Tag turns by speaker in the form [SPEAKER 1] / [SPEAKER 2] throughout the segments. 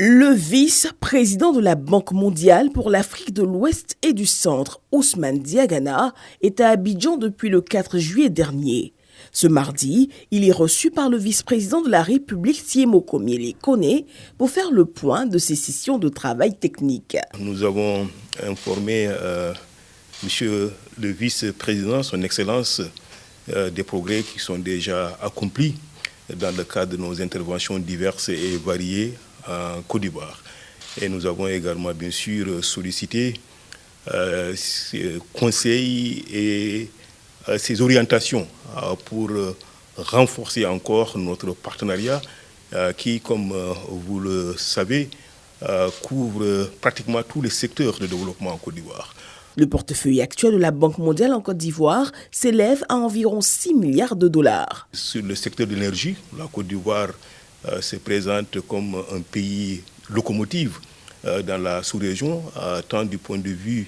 [SPEAKER 1] Le vice-président de la Banque mondiale pour l'Afrique de l'Ouest et du Centre, Ousmane Diagana, est à Abidjan depuis le 4 juillet dernier. Ce mardi, il est reçu par le vice-président de la République, Siemoko Miele Kone, pour faire le point de ses sessions de travail technique.
[SPEAKER 2] Nous avons informé Monsieur le vice-président, son Excellence, des progrès qui sont déjà accomplis dans le cadre de nos interventions diverses et variées en Côte d'Ivoire. Et nous avons également, bien sûr, sollicité ses conseils et ses orientations pour renforcer encore notre partenariat qui, comme vous le savez, couvre pratiquement tous les secteurs de développement en Côte d'Ivoire.
[SPEAKER 1] Le portefeuille actuel de la Banque mondiale en Côte d'Ivoire s'élève à environ 6 milliards de dollars.
[SPEAKER 2] Sur le secteur de l'énergie, la Côte d'Ivoire se présente comme un pays locomotive dans la sous-région, tant du point de vue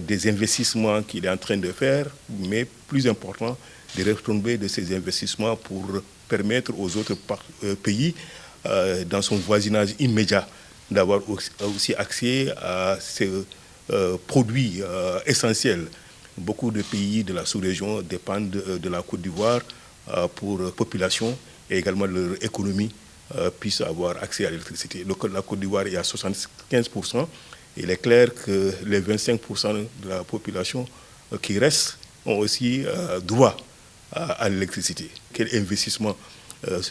[SPEAKER 2] des investissements qu'il est en train de faire, mais plus important, des retombées de ces investissements pour permettre aux autres pays, dans son voisinage immédiat, d'avoir aussi accès à ces produits essentiels. Beaucoup de pays de la sous-région dépendent de la Côte d'Ivoire pour population et également leur économie puisse avoir accès à l'électricité. La Côte d'Ivoire est à 75%. Il est clair que les 25% de la population qui restent ont aussi droit à l'électricité. Quels investissements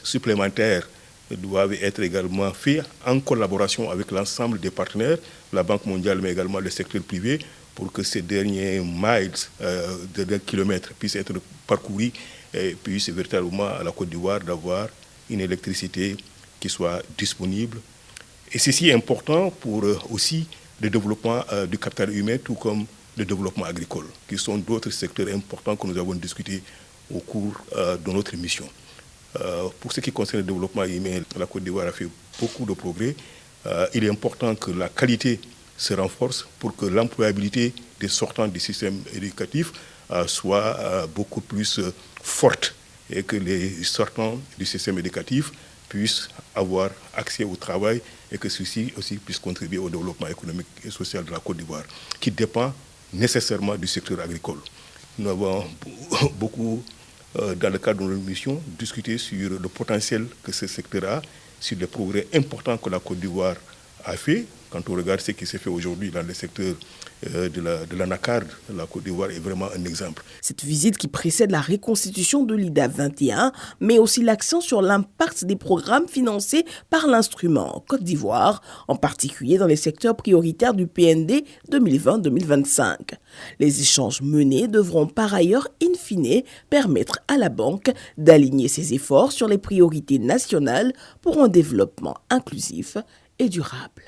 [SPEAKER 2] supplémentaires doivent être également faits en collaboration avec l'ensemble des partenaires, la Banque mondiale, mais également le secteur privé, pour que ces derniers miles, de kilomètres, puissent être parcourus et puissent véritablement à la Côte d'Ivoire d'avoir une électricité qui soit disponible. Et ceci est important pour aussi le développement du capital humain, tout comme le développement agricole, qui sont d'autres secteurs importants que nous avons discutés au cours de notre mission. Pour ce qui concerne le développement humain, la Côte d'Ivoire a fait beaucoup de progrès. Il est important que la qualité se renforce pour que l'employabilité des sortants du système éducatif soit beaucoup plus forte et que les sortants du système éducatif puissent avoir accès au travail et que ceci aussi puisse contribuer au développement économique et social de la Côte d'Ivoire, qui dépend nécessairement du secteur agricole. Nous avons beaucoup, dans le cadre de notre mission, discuté sur le potentiel que ce secteur a, sur les progrès importants que la Côte d'Ivoire a fait. Quand on regarde ce qui s'est fait aujourd'hui dans le secteur de l'anacarde, la Côte d'Ivoire est vraiment un exemple.
[SPEAKER 1] Cette visite qui précède la reconstitution de l'IDA 21 met aussi l'accent sur l'impact des programmes financés par l'instrument en Côte d'Ivoire, en particulier dans les secteurs prioritaires du PND 2020-2025. Les échanges menés devront par ailleurs, in fine, permettre à la banque d'aligner ses efforts sur les priorités nationales pour un développement inclusif et durable.